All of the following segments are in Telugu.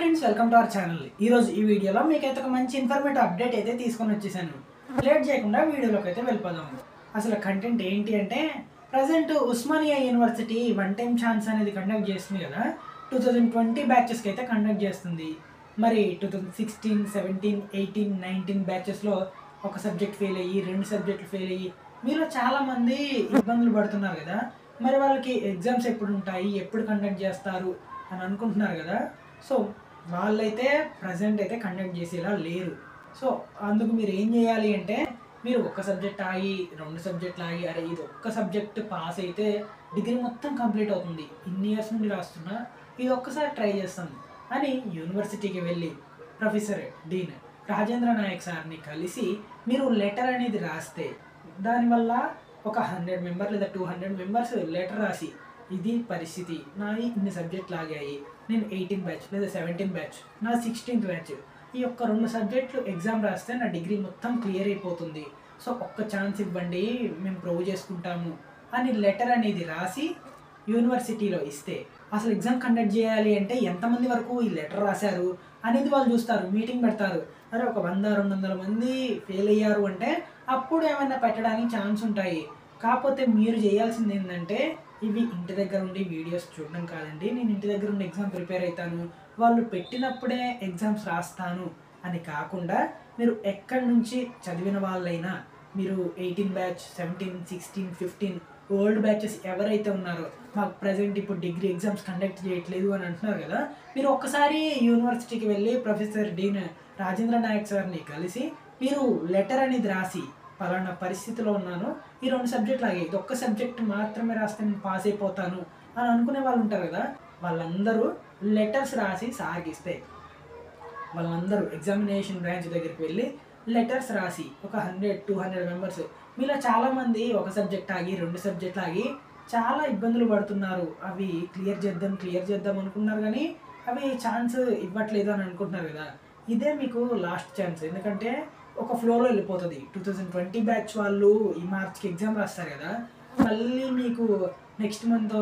Friends, welcome to our channel. ఈరోజు ఈ వీడియోలో మీకైతే ఒక మంచి ఇన్ఫర్మేటివ్ అప్డేట్ అయితే తీసుకొని వచ్చేసాను. లేట్ చేయకుండా వీడియోలోకి అయితే వెళ్ళిపోదాము. అసలు కంటెంట్ ఏంటి అంటే, present Osmania university one time chance అనేది కండక్ట్ చేస్తుంది కదా. 2020 బ్యాచెస్కి అయితే కండక్ట్ చేస్తుంది. మరి 2016, 17, 18, 19 బ్యాచెస్లో ఒక సబ్జెక్ట్ ఫెయిల్ అయ్యి, 2 సబ్జెక్టులు ఫెయిల్ అయ్యి మీలో చాలామంది ఇబ్బందులు పడుతున్నారు కదా. మరి వాళ్ళకి ఎగ్జామ్స్ ఎప్పుడు ఉంటాయి, ఎప్పుడు కండక్ట్ చేస్తారు అని అనుకుంటున్నారు కదా. సో వాళ్ళైతే ప్రజెంట్ అయితే కండక్ట్ చేసేలా లేరు. సో అందుకు మీరు ఏం చేయాలి అంటే, మీరు ఒక్క సబ్జెక్ట్ ఆగి 2 సబ్జెక్టులు ఆగి, అరే ఇది ఒక్క సబ్జెక్ట్ పాస్ అయితే డిగ్రీ మొత్తం కంప్లీట్ అవుతుంది, ఇన్ని ఇయర్స్ నుండి రాస్తున్నా, ఇది ఒక్కసారి ట్రై చేస్తాం అని యూనివర్సిటీకి వెళ్ళి ప్రొఫెసర్ డీన్ రాజేంద్ర నాయక్ సార్ని కలిసి మీరు లెటర్ అనేది రాస్తే, దానివల్ల ఒక 100 మెంబర్ లేదా 200 మెంబర్స్ లెటర్ రాసి, ఇది పరిస్థితి, నాది ఇన్ని సబ్జెక్టులు ఆగాయి, నేను 18 బ్యాచ్ లేదా 17 బ్యాచ్, నా 16th బ్యాచ్, ఈ యొక్క 2 సబ్జెక్టులు ఎగ్జామ్ రాస్తే నా డిగ్రీ మొత్తం క్లియర్ అయిపోతుంది, సో ఒక్క ఛాన్స్ ఇవ్వండి, మేము ప్రూవ్ చేసుకుంటాము అని లెటర్ అనేది రాసి యూనివర్సిటీలో ఇస్తే, అసలు ఎగ్జామ్ కండక్ట్ చేయాలి అంటే ఎంతమంది వరకు ఈ లెటర్ రాశారు అనేది వాళ్ళు చూస్తారు, మీటింగ్ పెడతారు. అరే ఒక 100-200 మంది ఫెయిల్ అయ్యారు అంటే అప్పుడు ఏమైనా పెట్టడానికి ఛాన్స్ ఉంటాయి. కాకపోతే మీరు చేయాల్సింది ఏంటంటే, ఇవి ఇంటి దగ్గర ఉండి వీడియోస్ చూడడం కాదండి, నేను ఇంటి దగ్గర ఉండి ఎగ్జామ్ ప్రిపేర్ అవుతాను, వాళ్ళు పెట్టినప్పుడే ఎగ్జామ్స్ రాస్తాను అని కాకుండా, మీరు ఎక్కడి నుంచి చదివిన వాళ్ళైనా, మీరు 18 బ్యాచ్, 17, 16, 15 ఓల్డ్ బ్యాచెస్ ఎవరైతే ఉన్నారో, మాకు ప్రజెంట్ ఇప్పుడు డిగ్రీ ఎగ్జామ్స్ కండక్ట్ చేయట్లేదు అని అంటున్నారు కదా, మీరు ఒక్కసారి యూనివర్సిటీకి వెళ్ళి ప్రొఫెసర్ డీన్ రాజేంద్ర నాయక్ సార్ని కలిసి మీరు లెటర్ అనేది రాసి, పలానా పరిస్థితిలో ఉన్నాను, ఈ 2 సబ్జెక్టులు ఆగాయి, ఇది ఒక్క సబ్జెక్ట్ మాత్రమే రాస్తే నేను పాస్ అయిపోతాను అని అనుకునే వాళ్ళు ఉంటారు కదా, వాళ్ళందరూ లెటర్స్ రాసి సాగిస్తే, వాళ్ళందరూ ఎగ్జామినేషన్ బ్రాంచ్ దగ్గరికి వెళ్ళి లెటర్స్ రాసి ఒక 100-200 మెంబర్స్, మీలో చాలామంది ఒక సబ్జెక్ట్ ఆగి 2 సబ్జెక్టులు ఆగి చాలా ఇబ్బందులు పడుతున్నారు, అవి క్లియర్ చేద్దాం అనుకున్నారు కానీ అవి ఛాన్స్ ఇవ్వట్లేదు అని అనుకుంటున్నారు కదా. ఇదే మీకు లాస్ట్ ఛాన్స్, ఎందుకంటే ఒక ఫ్లోలో వెళ్ళిపోతుంది. 2020 బ్యాచ్ వాళ్ళు ఈ మార్చ్కి ఎగ్జామ్ రాస్తారు కదా, మళ్ళీ మీకు నెక్స్ట్ మంత్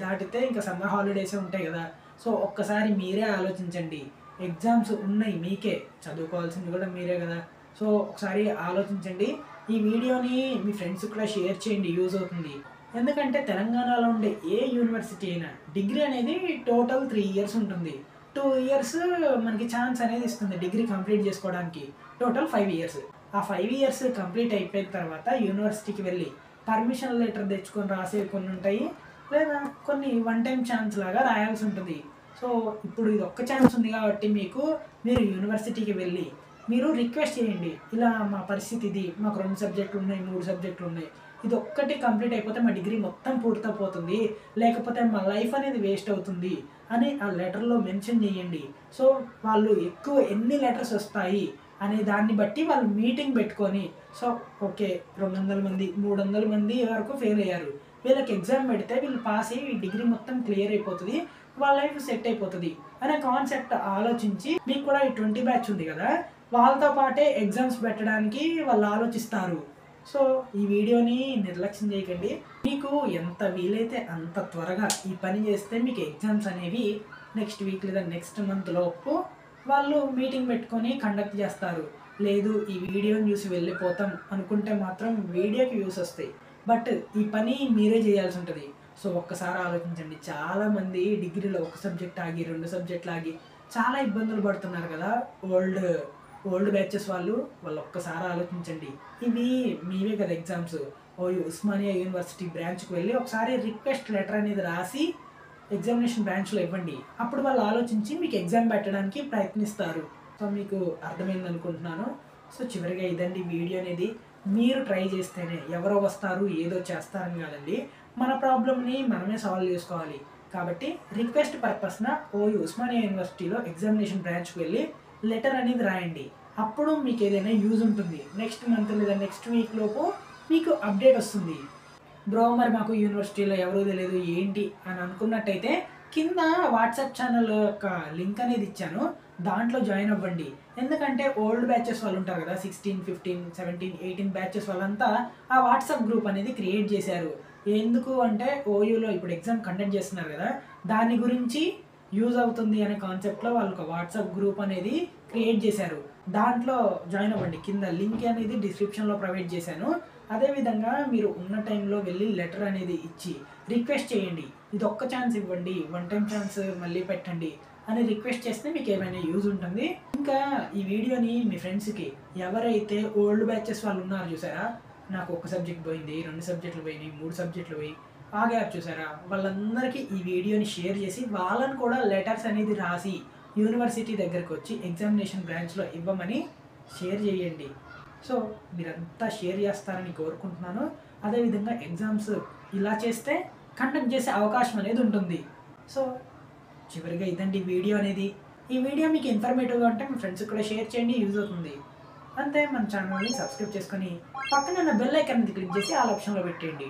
దాటితే ఇంకా సమ్మర్ హాలిడేసే ఉంటాయి కదా. సో ఒక్కసారి మీరే ఆలోచించండి, ఎగ్జామ్స్ ఉన్నాయి మీకే, చదువుకోవాల్సింది కూడా మీరే కదా. సో ఒకసారి ఆలోచించండి, ఈ వీడియోని మీ ఫ్రెండ్స్కి కూడా షేర్ చేయండి, యూజ్ అవుతుంది. ఎందుకంటే తెలంగాణలో ఉండే ఏ యూనివర్సిటీ అయినా డిగ్రీ అనేది టోటల్ 3 ఇయర్స్ ఉంటుంది. 2 ఇయర్స్ మనకి ఛాన్స్ అనేది ఇస్తుంది డిగ్రీ కంప్లీట్ చేసుకోవడానికి, టోటల్ 5 ఇయర్స్. ఆ 5 ఇయర్స్ కంప్లీట్ అయిపోయిన తర్వాత యూనివర్సిటీకి వెళ్ళి పర్మిషన్ లెటర్ తెచ్చుకొని రాసేవి కొన్ని ఉంటాయి, లేదా కొన్ని వన్ టైం ఛాన్స్ లాగా రాయాల్సి ఉంటుంది. సో ఇప్పుడు ఇది ఒక్క ఛాన్స్ ఉంది కాబట్టి మీరు యూనివర్సిటీకి వెళ్ళి మీరు రిక్వెస్ట్ చేయండి, ఇలా మా పరిస్థితి ఇది, మాకు 2 సబ్జెక్టులు ఉన్నాయి, 3 సబ్జెక్టులు ఉన్నాయి, ఇది ఒక్కటి కంప్లీట్ అయిపోతే మా డిగ్రీ మొత్తం పూర్తయిపోతుంది, లేకపోతే మా లైఫ్ అనేది వేస్ట్ అవుతుంది అని ఆ లెటర్లో మెన్షన్ చేయండి. సో వాళ్ళు ఎక్కువ ఎన్ని లెటర్స్ వస్తాయి అనే దాన్ని బట్టి వాళ్ళు మీటింగ్ పెట్టుకొని, సో ఓకే 200 మంది 300 మంది వరకు ఫెయిల్ అయ్యారు, వీళ్ళకి ఎగ్జామ్ పెడితే వీళ్ళు పాస్ అయ్యి డిగ్రీ మొత్తం క్లియర్ అయిపోతుంది, వాళ్ళ లైఫ్ సెట్ అయిపోతుంది అనే కాన్సెప్ట్ ఆలోచించి, మీకు కూడా ఈ 20 బ్యాచ్ ఉంది కదా, వాళ్ళతో పాటే ఎగ్జామ్స్ పెట్టడానికి వాళ్ళు ఆలోచిస్తారు. సో ఈ వీడియోని నిర్లక్ష్యం చేయకండి, మీకు ఎంత వీలైతే అంత త్వరగా ఈ పని చేస్తే మీకు ఎగ్జామ్స్ అనేవి నెక్స్ట్ వీక్ లేదా నెక్స్ట్ మంత్ లోపు వాళ్ళు మీటింగ్ పెట్టుకొని కండక్ట్ చేస్తారు. లేదు ఈ వీడియోని చూసి వెళ్ళిపోతాం అనుకుంటే మాత్రం వీడియోకి వ్యూస్ వస్తాయి, బట్ ఈ పని మీరే చేయాల్సి ఉంటుంది. సో ఒక్కసారి ఆలోచించండి, చాలామంది డిగ్రీలో ఒక సబ్జెక్ట్ ఆగి 2 సబ్జెక్టులు ఆగి చాలా ఇబ్బందులు పడుతున్నారు కదా ఓల్డ్ బ్యాచెస్ వాళ్ళు ఒక్కసారి ఆలోచించండి, ఇవి మీవే కదా ఎగ్జామ్స్. ఉస్మానియా యూనివర్సిటీ బ్రాంచ్కి వెళ్ళి ఒకసారి రిక్వెస్ట్ లెటర్ అనేది రాసి ఎగ్జామినేషన్ బ్రాంచ్లో ఇవ్వండి, అప్పుడు వాళ్ళు ఆలోచించి మీకు ఎగ్జామ్ పెట్టడానికి ప్రయత్నిస్తారు. సో మీకు అర్థమైంది అనుకుంటున్నాను. సో చివరిగా ఇదండి వీడియో అనేది, మీరు ట్రై చేస్తేనే ఎవరో వస్తారు ఏదో చేస్తారని కాదండి, మన ప్రాబ్లమ్ని మనమే సాల్వ్ చేసుకోవాలి. కాబట్టి రిక్వెస్ట్ పర్పస్న ఉస్మానియా యూనివర్సిటీలో ఎగ్జామినేషన్ బ్రాంచ్కి వెళ్ళి లెటర్ అనేది రాయండి, అప్పుడు మీకు ఏదైనా యూజ్ ఉంటుంది. నెక్స్ట్ మంత్ లేదా నెక్స్ట్ వీక్ లోపు మీకు అప్డేట్ వస్తుంది. బ్రో మరి మాకు యూనివర్సిటీలో ఎవరూ తెలియదు ఏంటి అని అనుకున్నట్టయితే, కింద వాట్సాప్ ఛానల్ యొక్క లింక్ అనేది ఇచ్చాను, దాంట్లో జాయిన్ అవ్వండి. ఎందుకంటే ఓల్డ్ బ్యాచెస్ వాళ్ళు ఉంటారు కదా, 16, 15, 17, 18 బ్యాచెస్ వాళ్ళంతా ఆ వాట్సాప్ గ్రూప్ అనేది క్రియేట్ చేశారు. ఎందుకు అంటే ఓయూలో ఇప్పుడు ఎగ్జామ్ కండక్ట్ చేస్తున్నారు కదా, దాని గురించి యూజ్ అవుతుంది అనే కాన్సెప్ట్లో వాళ్ళు ఒక వాట్సాప్ గ్రూప్ అనేది క్రియేట్ చేశారు. దాంట్లో జాయిన్ అవ్వండి. కింద లింక్ అనేది డిస్క్రిప్షన్లో ప్రొవైడ్ చేశాను. అదేవిధంగా మీరు ఉన్న టైంలో వెళ్ళి లెటర్ అనేది ఇచ్చి రిక్వెస్ట్ చేయండి. ఇది ఒక్క ఛాన్స్ ఇవ్వండి, వన్ టైం ఛాన్స్ మళ్ళీ పెట్టండి అని రిక్వెస్ట్ చేస్తే మీకు ఏమైనా యూజ్ ఉంటుంది. ఇంకా ఈ వీడియోని మీ ఫ్రెండ్స్కి, ఎవరైతే ఓల్డ్ బ్యాచెస్ వాళ్ళు ఉన్నారు చూసారా, నాకు ఒక సబ్జెక్ట్ పోయింది, 2 సబ్జెక్టులు పోయినాయి, 3 సబ్జెక్టులు పోయి ఆగారు చూసారా, వాళ్ళందరికీ ఈ వీడియోని షేర్ చేసి వాళ్ళని కూడా లెటర్స్ అనేది రాసి యూనివర్సిటీ దగ్గరకు వచ్చి ఎగ్జామినేషన్ బ్రాంచ్లో ఇవ్వమని షేర్ చేయండి. సో మీరంతా షేర్ చేస్తారని కోరుకుంటున్నాను. అదేవిధంగా ఎగ్జామ్స్ ఇలా చేస్తే కండక్ట్ చేసే అవకాశం అనేది ఉంటుంది. సో చివరిగా ఇదండి వీడియో అనేది. ఈ వీడియో మీకు ఇన్ఫర్మేటివ్గా ఉంటే మీ ఫ్రెండ్స్కి కూడా షేర్ చేయండి, యూజ్ అవుతుంది. అంతే, మన ఛానల్ని సబ్స్క్రైబ్ చేసుకొని పక్కన ఉన్న బెల్ ఐకాన్ క్లిక్ చేసి ఆల్ ఆప్షన్లో పెట్టేయండి.